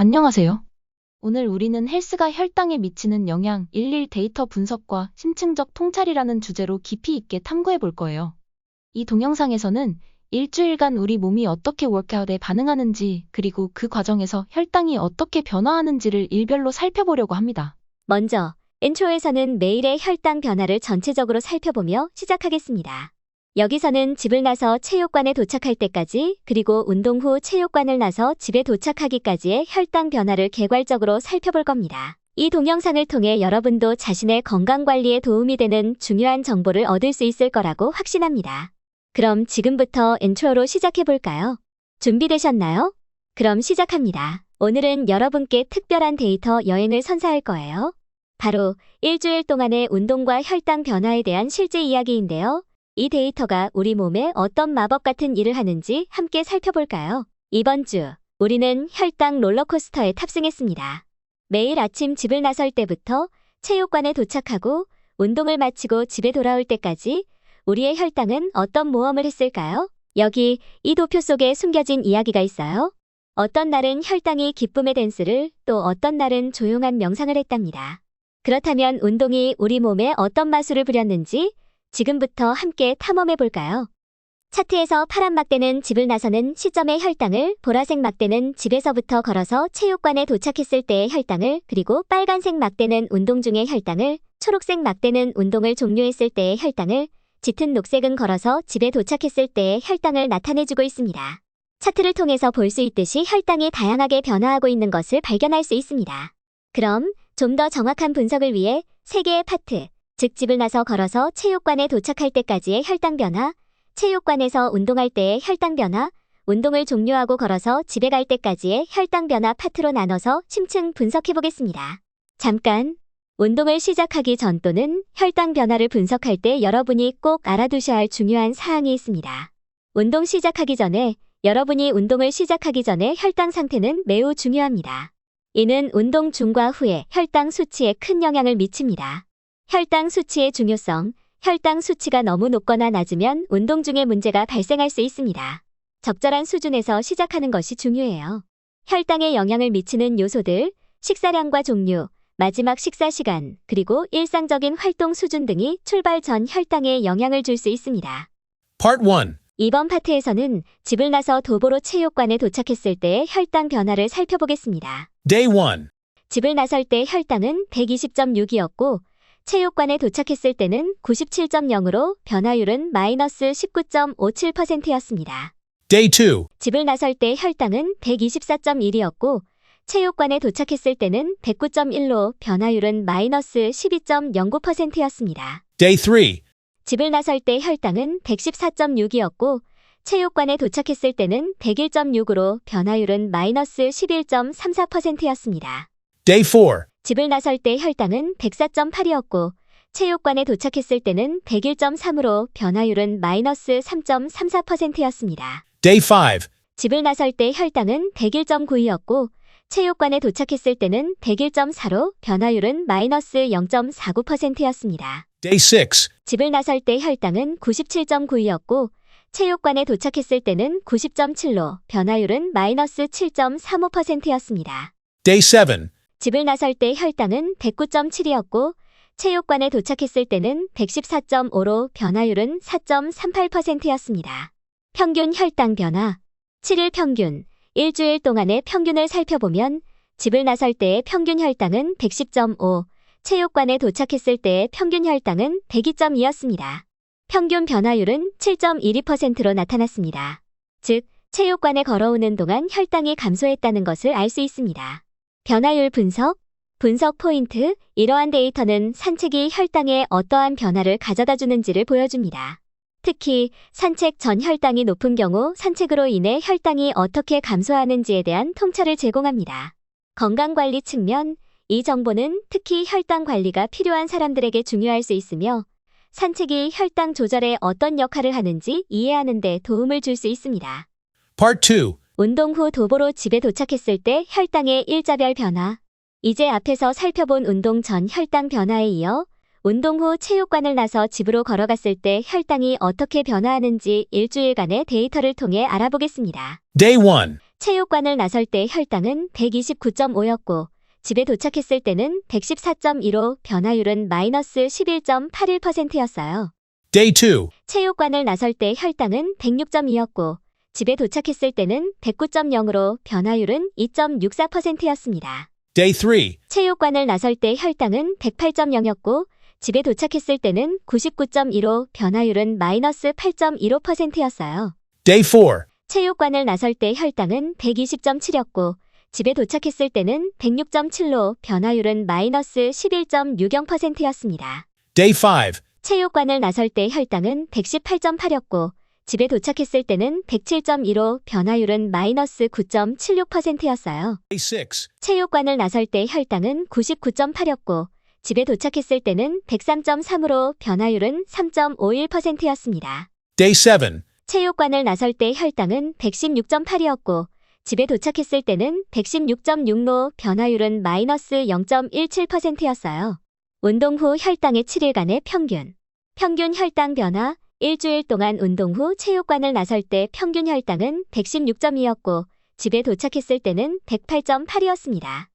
안녕하세요. 오늘 우리는 헬스가 혈당에 미치는 영향, 일일 데이터 분석과 심층적 통찰이라는 주제로 깊이 있게 탐구해 볼 거예요. 이 동영상에서는 일주일간 우리 몸이 어떻게 워크아웃에 반응하는지, 그리고 그 과정에서 혈당이 어떻게 변화하는지를 일별로 살펴보려고 합니다. 먼저 인트로에서는 매일의 혈당 변화를 전체적으로 살펴보며 시작하겠습니다. 여기서는 집을 나서 체육관에 도착할 때까지, 그리고 운동 후 체육관을 나서 집에 도착하기까지의 혈당 변화를 개괄적으로 살펴볼 겁니다. 이 동영상을 통해 여러분도 자신의 건강관리에 도움이 되는 중요한 정보를 얻을 수 있을 거라고 확신합니다. 그럼 지금부터 인트로로 시작해볼까요? 준비되셨나요? 그럼 시작합니다. 오늘은 여러분께 특별한 데이터 여행을 선사할 거예요. 바로 일주일 동안의 운동과 혈당 변화에 대한 실제 이야기인데요. 이 데이터가 우리 몸에 어떤 마법 같은 일을 하는지 함께 살펴볼까요? 이번 주 우리는 혈당 롤러코스터에 탑승했습니다. 매일 아침 집을 나설 때부터 체육관에 도착하고 운동을 마치고 집에 돌아올 때까지 우리의 혈당은 어떤 모험을 했을까요? 여기 이 도표 속에 숨겨진 이야기가 있어요. 어떤 날은 혈당이 기쁨의 댄스를, 또 어떤 날은 조용한 명상을 했답니다. 그렇다면 운동이 우리 몸에 어떤 마술을 부렸는지 지금부터 함께 탐험해 볼까요? 차트에서 파란 막대는 집을 나서는 시점의 혈당을, 보라색 막대는 집에서부터 걸어서 체육관에 도착했을 때의 혈당을, 그리고 빨간색 막대는 운동 중의 혈당을, 초록색 막대는 운동을 종료했을 때의 혈당을, 짙은 녹색은 걸어서 집에 도착했을 때의 혈당을 나타내주고 있습니다. 차트를 통해서 볼 수 있듯이 혈당이 다양하게 변화하고 있는 것을 발견할 수 있습니다. 그럼 좀 더 정확한 분석을 위해 3개의 파트, 즉 집을 나서 걸어서 체육관에 도착할 때까지의 혈당 변화, 체육관에서 운동할 때의 혈당 변화, 운동을 종료하고 걸어서 집에 갈 때까지의 혈당 변화 파트로 나눠서 심층 분석해 보겠습니다. 잠깐! 운동을 시작하기 전 또는 혈당 변화를 분석할 때 여러분이 꼭 알아두셔야 할 중요한 사항이 있습니다. 운동 시작하기 전에, 여러분이 운동을 시작하기 전에 혈당 상태는 매우 중요합니다. 이는 운동 중과 후에 혈당 수치에 큰 영향을 미칩니다. 혈당 수치의 중요성, 혈당 수치가 너무 높거나 낮으면 운동 중에 문제가 발생할 수 있습니다. 적절한 수준에서 시작하는 것이 중요해요. 혈당에 영향을 미치는 요소들, 식사량과 종류, 마지막 식사 시간, 그리고 일상적인 활동 수준 등이 출발 전 혈당에 영향을 줄 수 있습니다. Part 1. 이번 파트에서는 집을 나서 도보로 체육관에 도착했을 때의 혈당 변화를 살펴보겠습니다. Day 1. 집을 나설 때 혈당은 120.6이었고 체육관에 도착했을 때는 97.0으로 변화율은 마이너스 19.57%였습니다. Day 2. 집을 나설 때 혈당은 124.1이었고 체육관에 도착했을 때는 109.1로 변화율은 마이너스 12.09%였습니다. Day 3. 집을 나설 때 혈당은 114.6이었고 체육관에 도착했을 때는 101.6으로 변화율은 마이너스 11.34%였습니다. Day 4. 집을 나설 때 혈당은 104.8이었고 체육관에 도착했을 때는 101.3으로 변화율은 마이너스 3.34%였습니다. Day 5. 집을 나설 때 혈당은 101.9이었고 체육관에 도착했을 때는 101.4로 변화율은 마이너스 0.49%였습니다. Day 6. 집을 나설 때 혈당은 97.9이었고 체육관에 도착했을 때는 90.7로 변화율은 마이너스 7.35%였습니다. Day 7. 집을 나설 때 혈당은 109.7이었고 체육관에 도착했을 때는 114.5로 변화율은 4.38%였습니다. 평균 혈당 변화 7일 평균, 일주일 동안의 평균을 살펴보면 집을 나설 때의 평균 혈당은 110.5, 체육관에 도착했을 때의 평균 혈당은 102.2였습니다. 평균 변화율은 7.12%로 나타났습니다. 즉, 체육관에 걸어오는 동안 혈당이 감소했다는 것을 알 수 있습니다. 변화율 분석 포인트, 이러한 데이터는 산책이 혈당에 어떠한 변화를 가져다 주는지를 보여줍니다. 특히 산책 전 혈당이 높은 경우 산책으로 인해 혈당이 어떻게 감소하는지에 대한 통찰을 제공합니다. 건강관리 측면, 이 정보는 특히 혈당 관리가 필요한 사람들에게 중요할 수 있으며 산책이 혈당 조절에 어떤 역할을 하는지 이해하는 데 도움을 줄 수 있습니다. Part 2. 운동 후 도보로 집에 도착했을 때 혈당의 일자별 변화. 이제 앞에서 살펴본 운동 전 혈당 변화에 이어 운동 후 체육관을 나서 집으로 걸어갔을 때 혈당이 어떻게 변화하는지 일주일간의 데이터를 통해 알아보겠습니다. Day 1. 체육관을 나설 때 혈당은 129.5였고 집에 도착했을 때는 114.2로 변화율은 마이너스 11.81%였어요. Day 2. 체육관을 나설 때 혈당은 106.2였고 집에 도착했을 때는 109.0으로 변화율은 2.64%였습니다. Day 3. 체육관을 나설 때 혈당은 108.0였고 집에 도착했을 때는 99.2로 변화율은 마이너스 8.15%였어요. Day 4. 체육관을 나설 때 혈당은 120.7였고 집에 도착했을 때는 106.7로 변화율은 마이너스 11.60%였습니다. Day 5. 체육관을 나설 때 혈당은 118.8였고 집에 도착했을 때는 107.2로 변화율은 마이너스 9.76%였어요. Day 6. 체육관을 나설 때 혈당은 99.8였고 집에 도착했을 때는 103.3으로 변화율은 3.51%였습니다. Day 7. 체육관을 나설 때 혈당은 116.8이었고 집에 도착했을 때는 116.6로 변화율은 마이너스 0.17%였어요. 운동 후 혈당의 7일간의 평균. 평균 혈당 변화. 일주일 동안 운동 후 체육관을 나설 때 평균 혈당은 116.2였고 집에 도착했을 때는 108.8이었습니다.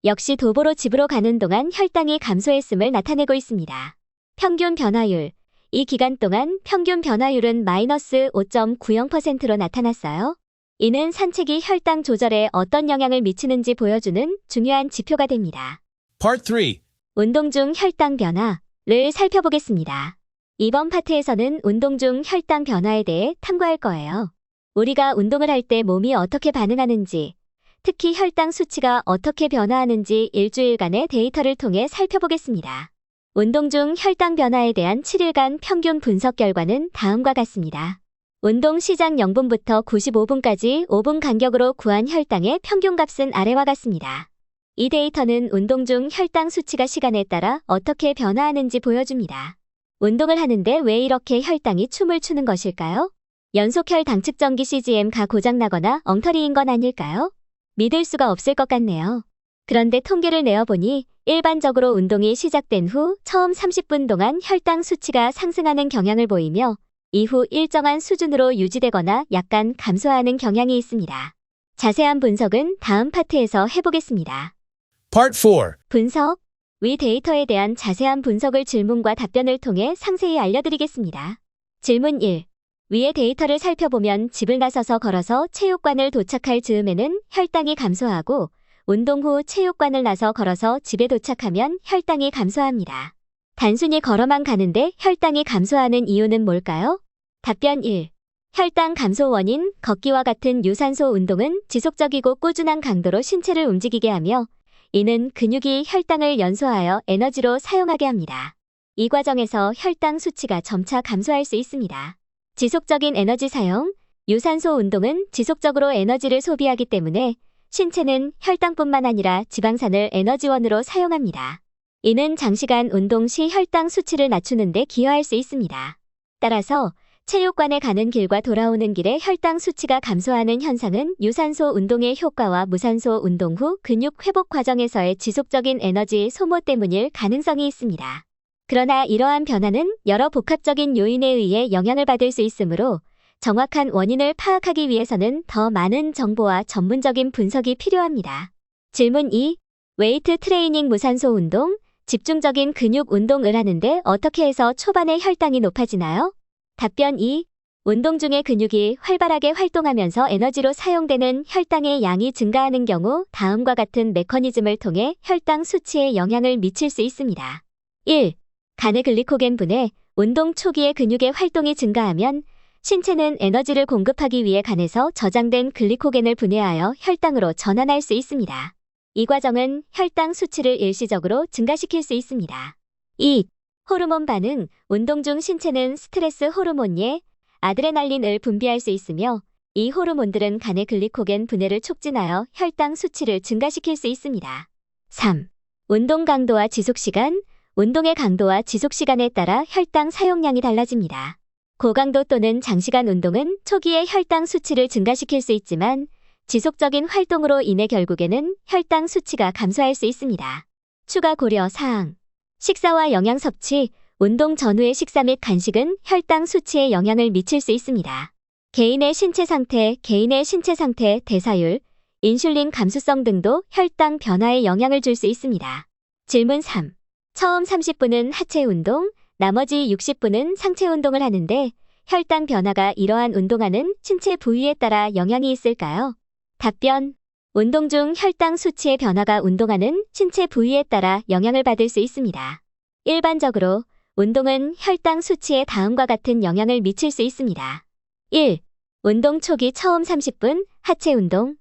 역시 도보로 집으로 가는 동안 혈당이 감소했음을 나타내고 있습니다. 평균 변화율. 이 기간 동안 평균 변화율은 마이너스 5.90%로 나타났어요. 이는 산책이 혈당 조절에 어떤 영향을 미치는지 보여주는 중요한 지표가 됩니다. Part 3. 운동 중 혈당 변화를 살펴보겠습니다. 이번 파트에서는 운동 중 혈당 변화에 대해 탐구할 거예요. 우리가 운동을 할 때 몸이 어떻게 반응하는지, 특히 혈당 수치가 어떻게 변화하는지 일주일간의 데이터를 통해 살펴보겠습니다. 운동 중 혈당 변화에 대한 7일간 평균 분석 결과는 다음과 같습니다. 운동 시작 0분부터 95분까지 5분 간격으로 구한 혈당의 평균값은 아래와 같습니다. 이 데이터는 운동 중 혈당 수치가 시간에 따라 어떻게 변화하는지 보여줍니다. 운동을 하는데 왜 이렇게 혈당이 춤을 추는 것일까요? 연속혈당 측정기 CGM가 고장나거나 엉터리인 건 아닐까요? 믿을 수가 없을 것 같네요. 그런데 통계를 내어보니 일반적으로 운동이 시작된 후 처음 30분 동안 혈당 수치가 상승하는 경향을 보이며 이후 일정한 수준으로 유지되거나 약간 감소하는 경향이 있습니다. 자세한 분석은 다음 파트에서 해보겠습니다. Part 4. 분석. 위 데이터에 대한 자세한 분석을 질문과 답변을 통해 상세히 알려드리겠습니다. 질문 1. 위의 데이터를 살펴보면 집을 나서서 걸어서 체육관을 도착할 즈음에는 혈당이 감소하고 운동 후 체육관을 나서 걸어서 집에 도착하면 혈당이 감소합니다. 단순히 걸어만 가는데 혈당이 감소하는 이유는 뭘까요? 답변 1. 혈당 감소 원인, 걷기와 같은 유산소 운동은 지속적이고 꾸준한 강도로 신체를 움직이게 하며 이는 근육이 혈당을 연소하여 에너지로 사용하게 합니다. 이 과정에서 혈당 수치가 점차 감소할 수 있습니다. 지속적인 에너지 사용, 유산소 운동은 지속적으로 에너지를 소비하기 때문에 신체는 혈당뿐만 아니라 지방산을 에너지원으로 사용합니다. 이는 장시간 운동 시 혈당 수치를 낮추는 데 기여할 수 있습니다. 따라서 체육관에 가는 길과 돌아오는 길에 혈당 수치가 감소하는 현상은 유산소 운동의 효과와 무산소 운동 후 근육 회복 과정에서의 지속적인 에너지 소모 때문일 가능성이 있습니다. 그러나 이러한 변화는 여러 복합적인 요인에 의해 영향을 받을 수 있으므로 정확한 원인을 파악하기 위해서는 더 많은 정보와 전문적인 분석이 필요합니다. 질문 2. 웨이트 트레이닝 무산소 운동, 집중적인 근육 운동을 하는데 어떻게 해서 초반에 혈당이 높아지나요? 답변 2. 운동 중에 근육이 활발하게 활동하면서 에너지로 사용되는 혈당의 양이 증가하는 경우 다음과 같은 메커니즘을 통해 혈당 수치에 영향을 미칠 수 있습니다. 1. 간의 글리코겐 분해. 운동 초기에 근육의 활동이 증가하면 신체는 에너지를 공급하기 위해 간에서 저장된 글리코겐을 분해하여 혈당으로 전환할 수 있습니다. 이 과정은 혈당 수치를 일시적으로 증가시킬 수 있습니다. 2. 호르몬 반응. 운동 중 신체는 스트레스 호르몬 아드레날린을 분비할 수 있으며 이 호르몬들은 간의 글리코겐 분해를 촉진하여 혈당 수치를 증가시킬 수 있습니다. 3. 운동 강도와 지속시간. 운동의 강도와 지속시간에 따라 혈당 사용량이 달라집니다. 고강도 또는 장시간 운동은 초기에 혈당 수치를 증가시킬 수 있지만 지속적인 활동으로 인해 결국에는 혈당 수치가 감소할 수 있습니다. 추가 고려 사항. 식사와 영양 섭취. 운동 전후의 식사 및 간식은 혈당 수치에 영향을 미칠 수 있습니다. 개인의 신체 상태, 대사율, 인슐린 감수성 등도 혈당 변화에 영향을 줄 수 있습니다. 질문 3. 처음 30분은 하체 운동, 나머지 60분은 상체 운동을 하는데 혈당 변화가 이러한 운동하는 신체 부위에 따라 영향이 있을까요? 답변. 운동 중 혈당 수치의 변화가 운동하는 신체 부위에 따라 영향을 받을 수 있습니다. 일반적으로 운동은 혈당 수치에 다음과 같은 영향을 미칠 수 있습니다. 1. 운동 초기 처음 30분 하체 운동.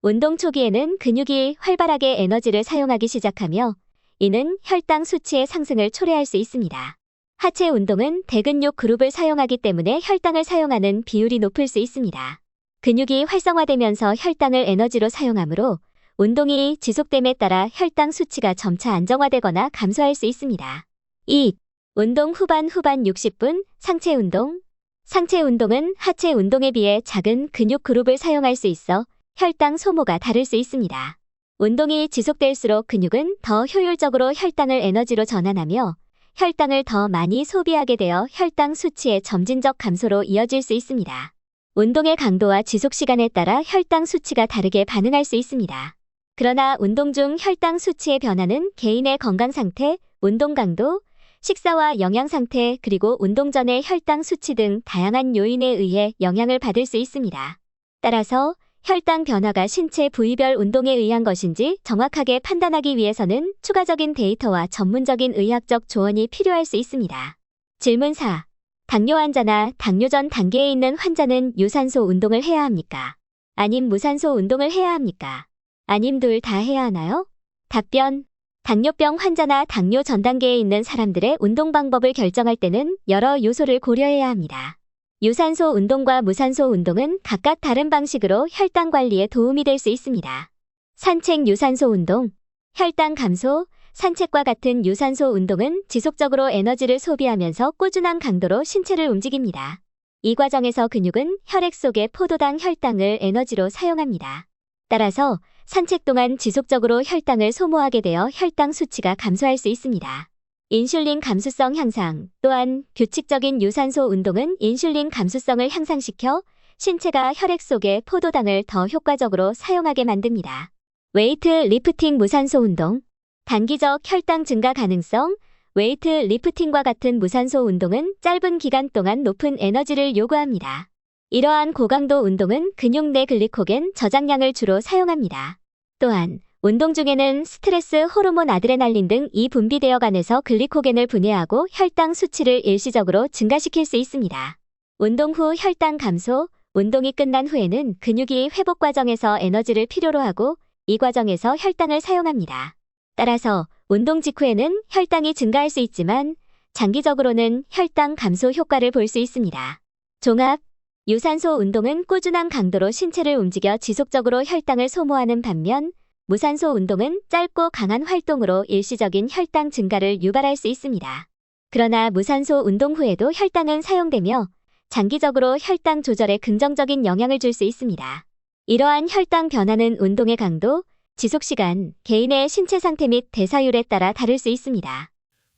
운동 초기에는 근육이 활발하게 에너지를 사용하기 시작하며 이는 혈당 수치의 상승을 초래할 수 있습니다. 하체 운동은 대근육 그룹을 사용하기 때문에 혈당을 사용하는 비율이 높을 수 있습니다. 근육이 활성화되면서 혈당을 에너지로 사용하므로 운동이 지속됨에 따라 혈당 수치가 점차 안정화되거나 감소할 수 있습니다. 2. 운동 후반 60분 상체 운동. 상체 운동은 하체 운동에 비해 작은 근육 그룹을 사용할 수 있어 혈당 소모가 다를 수 있습니다. 운동이 지속될수록 근육은 더 효율적으로 혈당을 에너지로 전환하며 혈당을 더 많이 소비하게 되어 혈당 수치의 점진적 감소로 이어질 수 있습니다. 운동의 강도와 지속 시간에 따라 혈당 수치가 다르게 반응할 수 있습니다. 그러나 운동 중 혈당 수치의 변화는 개인의 건강 상태, 운동 강도, 식사와 영양 상태, 그리고 운동 전의 혈당 수치 등 다양한 요인에 의해 영향을 받을 수 있습니다. 따라서 혈당 변화가 신체 부위별 운동에 의한 것인지 정확하게 판단하기 위해서는 추가적인 데이터와 전문적인 의학적 조언이 필요할 수 있습니다. 질문 4. 당뇨 환자나 당뇨 전 단계에 있는 환자는 유산소 운동을 해야 합니까? 아님 무산소 운동을 해야 합니까? 아님 둘 다 해야 하나요? 답변. 당뇨병 환자나 당뇨 전 단계에 있는 사람들의 운동 방법을 결정할 때는 여러 요소를 고려해야 합니다. 유산소 운동과 무산소 운동은 각각 다른 방식으로 혈당 관리에 도움이 될 수 있습니다. 산책 유산소 운동, 혈당 감소, 산책과 같은 유산소 운동은 지속적으로 에너지를 소비하면서 꾸준한 강도로 신체를 움직입니다. 이 과정에서 근육은 혈액 속의 포도당 혈당을 에너지로 사용합니다. 따라서 산책 동안 지속적으로 혈당을 소모하게 되어 혈당 수치가 감소할 수 있습니다. 인슐린 감수성 향상. 또한 규칙적인 유산소 운동은 인슐린 감수성을 향상시켜 신체가 혈액 속의 포도당을 더 효과적으로 사용하게 만듭니다. 웨이트 리프팅 무산소 운동. 단기적 혈당 증가 가능성. 웨이트 리프팅과 같은 무산소 운동은 짧은 기간 동안 높은 에너지를 요구합니다. 이러한 고강도 운동은 근육 내 글리코겐 저장량을 주로 사용합니다. 또한 운동 중에는 스트레스 호르몬 아드레날린 등이 분비되어 간에서 글리코겐을 분해하고 혈당 수치를 일시적으로 증가시킬 수 있습니다. 운동 후 혈당 감소. 운동이 끝난 후에는 근육이 회복 과정에서 에너지를 필요로 하고 이 과정에서 혈당을 사용합니다. 따라서 운동 직후에는 혈당이 증가할 수 있지만 장기적으로는 혈당 감소 효과를 볼 수 있습니다. 종합. 유산소 운동은 꾸준한 강도로 신체를 움직여 지속적으로 혈당을 소모하는 반면 무산소 운동은 짧고 강한 활동으로 일시적인 혈당 증가를 유발할 수 있습니다. 그러나 무산소 운동 후에도 혈당은 사용되며 장기적으로 혈당 조절에 긍정적인 영향을 줄 수 있습니다. 이러한 혈당 변화는 운동의 강도, 지속 시간, 개인의 신체 상태 및 대사율에 따라 다를 수 있습니다.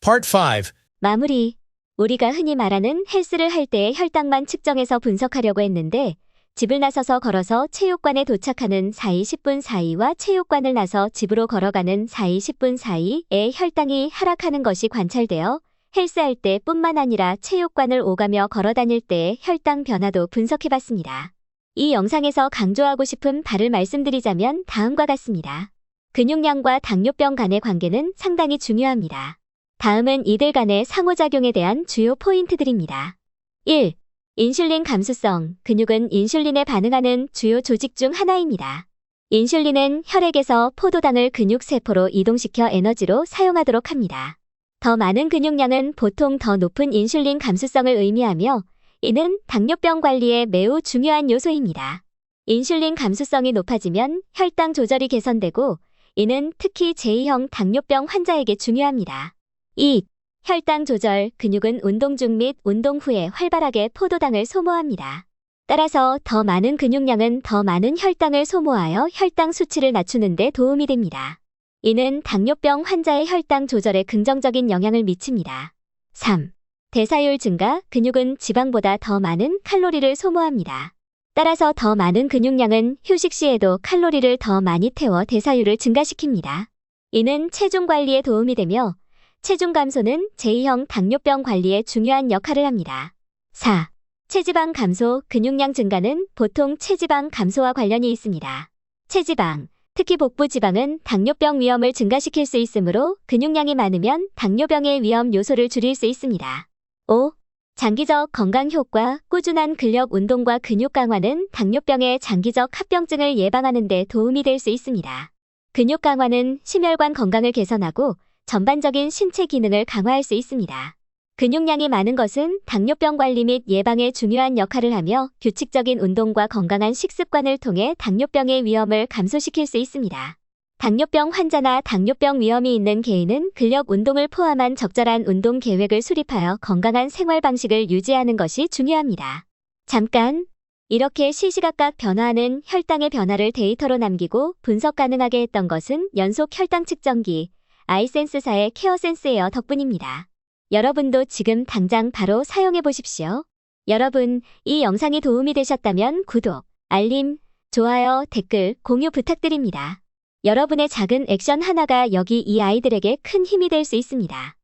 Part 5. 마무리. 우리가 흔히 말하는 헬스를 할 때의 혈당만 측정해서 분석하려고 했는데 집을 나서서 걸어서 체육관에 도착하는 4-10분 사이와 체육관을 나서 집으로 걸어가는 4-10분 사이에 혈당이 하락하는 것이 관찰되어 헬스할 때 뿐만 아니라 체육관을 오가며 걸어 다닐 때의 혈당 변화도 분석해봤습니다. 이 영상에서 강조하고 싶은 바를 말씀드리자면 다음과 같습니다. 근육량과 당뇨병 간의 관계는 상당히 중요합니다. 다음은 이들 간의 상호작용에 대한 주요 포인트들입니다. 1. 인슐린 감수성. 근육은 인슐린에 반응하는 주요 조직 중 하나입니다. 인슐린은 혈액에서 포도당을 근육 세포로 이동시켜 에너지로 사용하도록 합니다. 더 많은 근육량은 보통 더 높은 인슐린 감수성을 의미하며 이는 당뇨병 관리에 매우 중요한 요소입니다. 인슐린 감수성이 높아지면 혈당 조절이 개선되고 이는 특히 제2형 당뇨병 환자에게 중요합니다. 2. 혈당 조절. 근육은 운동 중 및 운동 후에 활발하게 포도당을 소모합니다. 따라서 더 많은 근육량은 더 많은 혈당을 소모하여 혈당 수치를 낮추는 데 도움이 됩니다. 이는 당뇨병 환자의 혈당 조절에 긍정적인 영향을 미칩니다. 3. 대사율 증가. 근육은 지방보다 더 많은 칼로리를 소모합니다. 따라서 더 많은 근육량은 휴식 시에도 칼로리를 더 많이 태워 대사율을 증가시킵니다. 이는 체중 관리에 도움이 되며 체중 감소는 제2형 당뇨병 관리에 중요한 역할을 합니다. 4. 체지방 감소, 근육량 증가는 보통 체지방 감소와 관련이 있습니다. 체지방, 특히 복부 지방은 당뇨병 위험을 증가시킬 수 있으므로 근육량이 많으면 당뇨병의 위험 요소를 줄일 수 있습니다. 5. 장기적 건강 효과, 꾸준한 근력 운동과 근육 강화는 당뇨병의 장기적 합병증을 예방하는 데 도움이 될 수 있습니다. 근육 강화는 심혈관 건강을 개선하고 전반적인 신체 기능을 강화할 수 있습니다. 근육량이 많은 것은 당뇨병 관리 및 예방에 중요한 역할을 하며 규칙적인 운동과 건강한 식습관을 통해 당뇨병의 위험을 감소시킬 수 있습니다. 당뇨병 환자나 당뇨병 위험이 있는 개인은 근력 운동을 포함한 적절한 운동 계획을 수립하여 건강한 생활 방식을 유지하는 것이 중요합니다. 잠깐! 이렇게 시시각각 변화하는 혈당의 변화를 데이터로 남기고 분석 가능하게 했던 것은 연속 혈당 측정기 아이센스사의 케어센스 에어 덕분입니다. 여러분도 지금 당장 바로 사용해 보십시오. 여러분, 이 영상이 도움이 되셨다면 구독, 알림, 좋아요, 댓글, 공유 부탁드립니다. 여러분의 작은 액션 하나가 여기 이 아이들에게 큰 힘이 될 수 있습니다.